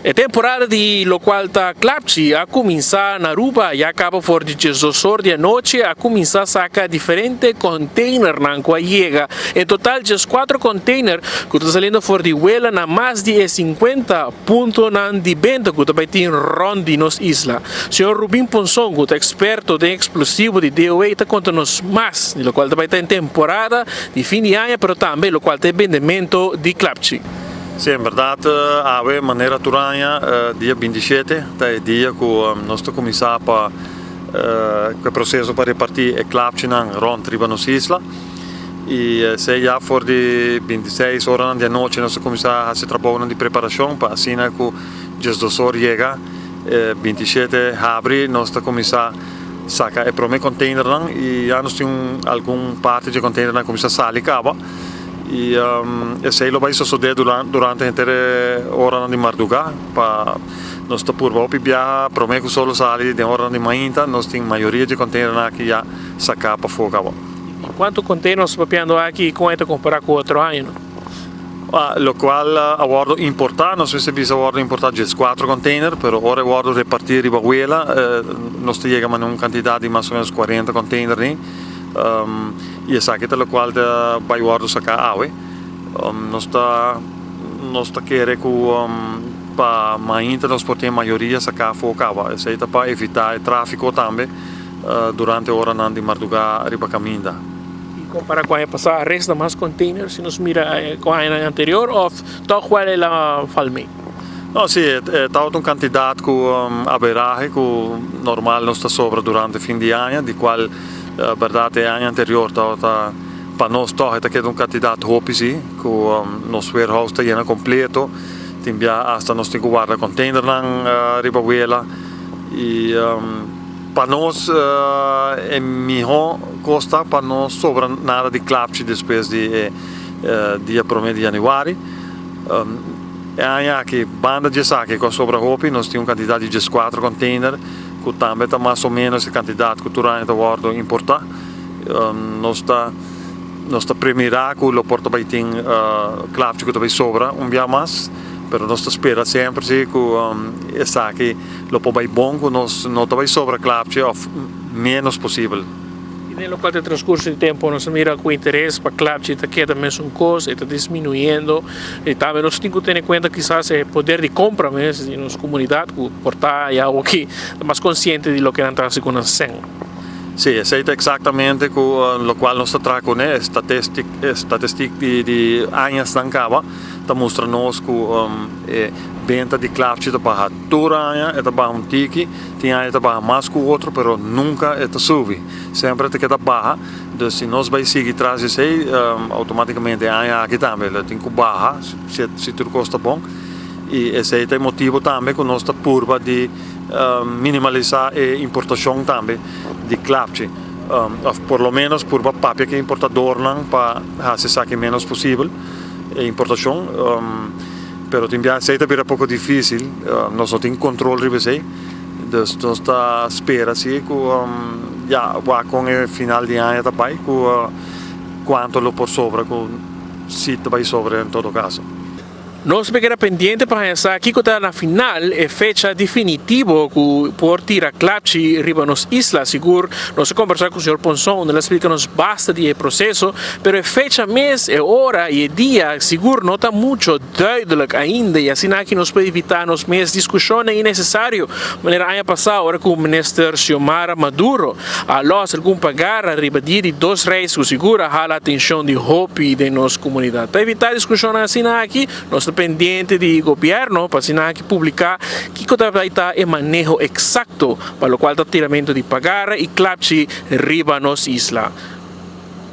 A temporada de local tá Klapchi a começar na Aruba e acaba por 18 horas da noite a começar a sacar diferentes containers na chega. Em total, 4 containers que estão saindo fora de Huela na mais de 50 pontos de venda que vai ter em nossa isla. O senhor Rubim Ponson, que é experto em explosivo de DOA, está contando-nos mais de local vai estar em temporada de fim de ano, mas também local tem vendimento de Klapchi. Sim, em verdade, há de maneira turanha, dia 27, é dia que nós começamos o processo para repartir a Klapchi rond riba nos isla. E se já for de 26 horas da noite, nós começamos a se trabalhar de preparação para assim que 12 horas chega, 27 de abril, nós começamos a sacar o primeiro container e já nós temos alguma parte de container que começa a sair cava. E isso vai suceder durante a inteira hora de madrugada. Nós estamos por viajar, prometo que só sai de hora de manhã, nós temos a maioria de containers que já sacar para fora. Quantos containers papiando aqui com esta comparar com outro ano? Lo qual a guardo importar, nós recebemos a guardo importar 4 containers, mas ora guardo repartir riba Huela, nós chegamos a uma quantidade de mais ou menos 40 containers. E essa aqui é o qual vai guardar sacar água. Nós está querendo que para amanhã nós podemos a maioria sacar fora. Isso é para evitar o tráfego também durante a hora de madrugada riba caminho. E comparar com a passada, resta mais containers se nos mira com a ano anterior ou tal qual é a falme? Não, sim, é uma quantidade que haverá que normal não está sobra durante o fim de ano, de qual a verdade é ano anterior para nós é uma quantidade roupa que nosso warehouse está completo, também hasta nós temos que guardar container na ribahuela e para nós é melhor custa para nós sobra nada de Klapchi depois de dia 1 de janeiro. Aqui banda de saque com sobra roupa nós temos uma quantidade de 4 containers que também está mais ou menos a quantidade que o Turano está guardando importar. Nós está primeiro que o porto vai ter Klapchi que vai sobra dia mais, mas nós espera sempre que essa aqui lo vai bom que nós não vai sobra Klapchi o menos possível. E no qual transcurso de tempo nós mira com interesse para Klapchi está queda mesmo coisa, está diminuindo e também nós temos que ter em conta que quizás o poder de compra mesmo nas comunidades, que portar é algo que é mais consciente de lo que está se conhecendo. Sim, esse é exatamente o qual nós trazemos, né? Estatística de anos da cava, está mostrando-nos que venda de Klapchi está barra Turanha, está barra tiki, tem aí está barra mais que o outro, mas nunca está sube, sempre está barra. Então, se nós vai seguir atrás disso aí, automaticamente aqui também, tem que barra, se tudo custa bom. E esse é o motivo também que nós está curva de minimalizar a importação também de Klapchi. Por lo menos por a papia que é importador para fazer saque menos possível a importação. Pero também aceita vir um pouco difícil, nós não temos controle sobre isso. Então nós está espera assim que já com o final de ano também que quanto lo por sobra, que se vai sobra em todo caso. Nós pegar pendiente para pensar aqui que está na final é fecha definitiva que por tirar Klapchi riba nos islas, seguro. Nós conversar com o senhor Ponson, ele explica-nos bastante do processo, mas é fecha mês, é hora e é dia, seguro não está muito duidelijk ainda e assim aqui nós podemos evitar nos meses discussões innecessárias. Maneira ano passado, agora com o ministro Xiomara Maduro, a nós algum pagar a riba de 2 reis que segura a atenção de hope de nossa comunidade. Para evitar discussões assim aqui, nós pendiente de governo para assinar que publicar que vai estar o manejo exacto para o qual está tiramento de pagar e Klapchi riba nos isla.